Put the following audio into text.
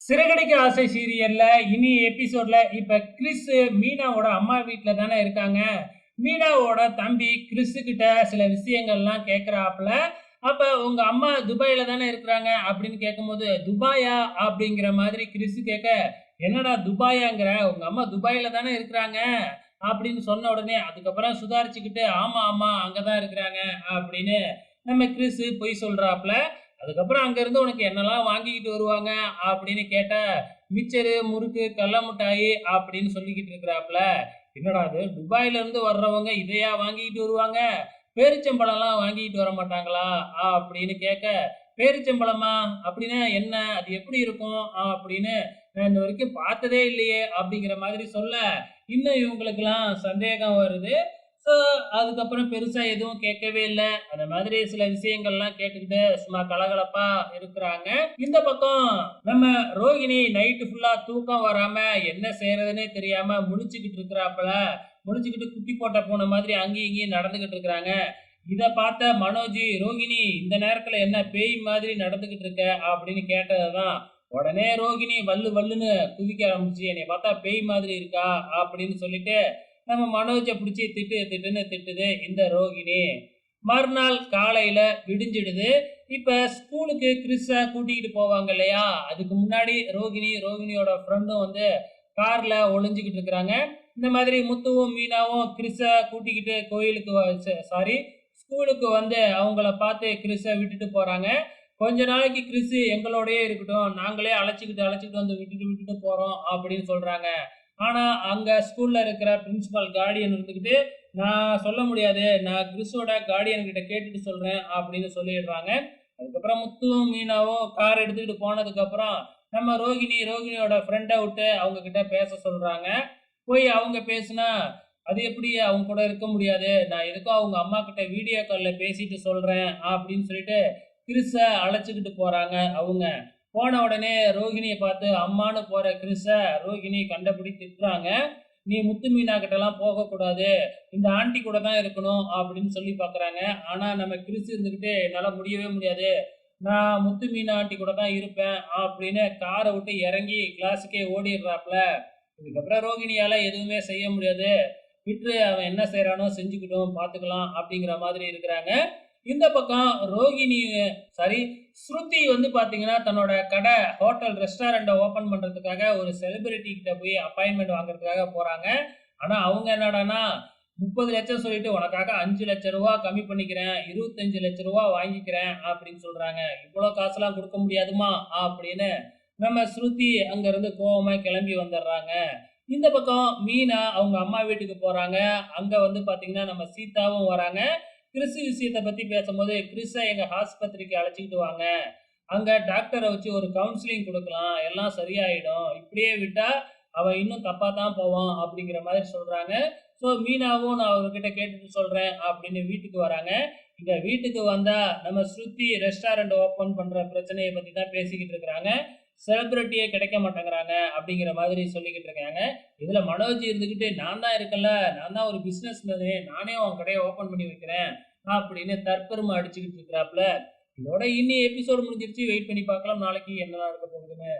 சிறகடிக்க ஆசை சீரியல்ல இனி எபிசோட்ல இப்ப கிறிஸ் மீனாவோட அம்மா வீட்ல தானே இருக்காங்க. மீனாவோட தம்பி கிறிஸ் கிட்ட சில விஷயங்கள்லாம் கேட்கிறாப்ல. அப்ப உங்க அம்மா துபாயில தானே இருக்கிறாங்க அப்படின்னு கேட்கும்போது, துபாயா அப்படிங்கிற மாதிரி கிறிஸ் கேட்க, என்னடா துபாயாங்கிற உங்க அம்மா துபாயில தானே இருக்கிறாங்க அப்படின்னு சொன்ன உடனே அதுக்கப்புறம் சுதாரிச்சுக்கிட்டு ஆமா ஆமா அங்கதான் இருக்கிறாங்க அப்படின்னு நம்ம கிறிஸ் பொய் சொல்றாப்ல. அதுக்கப்புறம் அங்கேருந்து உனக்கு என்னலாம் வாங்கிக்கிட்டு வருவாங்க அப்படின்னு கேட்டா, மிச்சரு, முறுக்கு, கடல மிட்டாயி அப்படின்னு சொல்லிக்கிட்டு இருக்கிறாப்புல. என்னடா இது துபாயில இருந்து வர்றவங்க இதையா வாங்கிக்கிட்டு வருவாங்க? பேரிச்சம்பழம்லாம் வாங்கிக்கிட்டு வர மாட்டாங்களா? அப்படின்னு கேட்க, பேரிச்சம்பழமா? அப்படின்னா என்ன? அது எப்படி இருக்கும்? அப்படின்னு நான் இன்ன வரைக்கும் பார்த்ததே இல்லையே! அப்படிங்கிற மாதிரி சொல்ல, இன்னும் இவங்களுக்கெல்லாம் சந்தேகம் வருது. ஸோ, அதுக்கப்புறம் பெருசா எதுவும் கேட்கவே இல்ல. அந்த மாதிரி சில விஷயங்கள்லாம் கேட்டுக்கிட்டு சும்மா கலகலப்பா இருக்கிறாங்க. இந்த பக்கம் நம்ம ரோகிணி நைட்டு ஃபுல்லா தூக்கம் வராம என்ன செய்றதுன்னே தெரியாம முழிச்சுக்கிட்டு இருக்கிறாப்புல. முழிச்சுக்கிட்டு குட்டி போட்ட பூனை மாதிரி அங்கேயும் இங்கேயும் நடந்துகிட்டு இருக்கிறாங்க. இத பார்த்த மனோஜ், "ரோகிணி இந்த நேரத்துல என்ன பேய் மாதிரி நடந்துகிட்டு இருக்க?" அப்படின்னு கேட்டதுதான். உடனே ரோகிணி வள்ளு வள்ளுன்னு குதிக்க ஆரம்பிச்சு, "என்னைய பார்த்தா பேய் மாதிரி இருக்கா?" அப்படின்னு சொல்லிட்டு நம்ம மனோஜை பிடிச்சி திட்டு திட்டுன்னு திட்டுது இந்த ரோகிணி. மறுநாள் காலையில விடிஞ்சிடுது. இப்ப ஸ்கூலுக்கு கிறிஸ கூட்டிக்கிட்டு போவாங்க இல்லையா? அதுக்கு முன்னாடி ரோகிணியோட ஃப்ரெண்டும் வந்து கார்ல ஒளிஞ்சுகிட்டு இருக்கிறாங்க. இந்த மாதிரி முத்துவும், மீனாவும் கிறிஸ கூட்டிக்கிட்டு கோயிலுக்கு சாரி ஸ்கூலுக்கு வந்து அவங்கள பார்த்து கிறிஸ விட்டுட்டு போறாங்க. கொஞ்ச நாளைக்கு கிறிஸ் எங்களோடயே இருக்கட்டும். நாங்களே அழைச்சுக்கிட்டு வந்து விட்டுட்டு போறோம் அப்படின்னு சொல்றாங்க. ஆனா, அங்க ஸ்கூல்ல இருக்கிற பிரின்சிபல் கார்டியன் இருந்துகிட்டு, "நான் சொல்ல முடியாது. நான் கிறிஸோட கார்டியன் கிட்ட கேட்டுட்டு சொல்றேன்" அப்படின்னு சொல்லிடுறாங்க. அதுக்கப்புறம் முத்துவும், மீனாவும் கார் எடுத்துக்கிட்டு போனதுக்கப்புறம், நம்ம ரோகிணியோட ஃப்ரெண்ட விட்டு அவங்க கிட்ட பேச சொல்றாங்க. போய் அவங்க பேசுனா, "அது எப்படி அவங்க கூட இருக்க முடியாது. நான் எதுக்கும் அவங்க அம்மா கிட்ட வீடியோ கால்ல பேசிட்டு சொல்றேன்" அப்படின்னு சொல்லிட்டு கிறிஸ அழைச்சுக்கிட்டு போறாங்க அவங்க. போன உடனே ரோகிணிய பார்த்து அம்மான்னு போற கிறிஸ ரோகிணி கண்டபடி திட்டுறாங்க. "நீ முத்து மீனா கிட்டலாம் போகக்கூடாது. இந்த ஆண்டி கூட தான் இருக்கணும்" அப்படின்னு சொல்லி பார்க்குறாங்க. ஆனா நம்ம கிறிஸ் இருந்துகிட்டு, "என்னால முடியவே முடியாது. நான் முத்து மீனா ஆண்டி கூட தான் இருப்பேன்" அப்படின்னு கார விட்டு இறங்கி கிளாஸுக்கே ஓடிடுறாப்ல. இதுக்கப்புறம் ரோகிணியால எதுவுமே செய்ய முடியாது. விட்டுரு அவன் என்ன செய்றானோ செஞ்சுக்கிட்டும் பார்த்துக்கலாம் அப்படிங்கிற மாதிரி இருக்கிறாங்க. இந்த பக்கம் ரோகிணி சாரி ஸ்ருதி வந்து பார்த்தீங்கன்னா, தன்னோட கடை, ஹோட்டல், ரெஸ்டாரண்ட்ட ஓப்பன் பண்றதுக்காக ஒரு செலிபிரிட்டி கிட்ட போய் அப்பாயின்ட்மென்ட் வாங்குறதுக்காக போறாங்க. ஆனா, அவங்க என்னடான்னா, 30,00,000 சொல்லிட்டு உனக்காக ரூ. 5,00,000 கம்மி பண்ணிக்கிறேன். ரூ. 25,00,000 வாங்கிக்கிறேன் அப்படின்னு சொல்றாங்க. இவ்வளோ காசுலாம் குடுக்க முடியாதும்மா அப்படின்னு நம்ம ஸ்ருதி அங்கருந்து கோவமா கிளம்பி வந்துடுறாங்க. இந்த பக்கம் மீனா அவங்க அம்மா வீட்டுக்கு போறாங்க. அங்க வந்து பார்த்தீங்கன்னா, நம்ம சீதாவும் வராங்க. கிறிஸ் விஷயத்த பத்தி பேசும்போது, "கிறிஸ எங்க ஆஸ்பத்திரிக்கு அழைச்சுக்கிட்டு வாங்க. அங்க டாக்டர வச்சு ஒரு கவுன்சிலிங் குடுக்கலாம். எல்லாம் சரியாயிடும். இப்படியே விட்டா அவன் இன்னும் தப்பா தான் போவான்." அப்படிங்கிற மாதிரி சொல்றாங்க. ஸோ மீனாவும் நான் அவர்கிட்ட கேட்டுட்டு சொல்றேன் அப்படின்னு வீட்டுக்கு வராங்க. இங்க வீட்டுக்கு வந்தா நம்ம ஸ்ருதி ரெஸ்டாரண்ட் ஓப்பன் பண்ற பிரச்சனைய பத்தி தான் பேசிக்கிட்டு இருக்கிறாங்க. செலிபிரிட்டியே கிடைக்க மாட்டேங்கிறாங்க அப்படிங்கிற மாதிரி சொல்லிக்கிட்டு இருக்காங்க. இதுல மனோஜ் இருந்துகிட்டு, "நான் தான் இருக்கேன்ல, நான் தான் ஒரு பிசினஸ் மேனு. நானே உன் கடைய ஓப்பன் பண்ணி வைக்கிறேன்" அப்படின்னு தற்பெருமை அடிச்சுக்கிட்டு இருக்கிறாப்ல. இதோட இன்னி எபிசோடு முடிஞ்சிருச்சு. வெயிட் பண்ணி பார்க்கலாம் நாளைக்கு என்னதான் நடக்க போகுதுன்னு.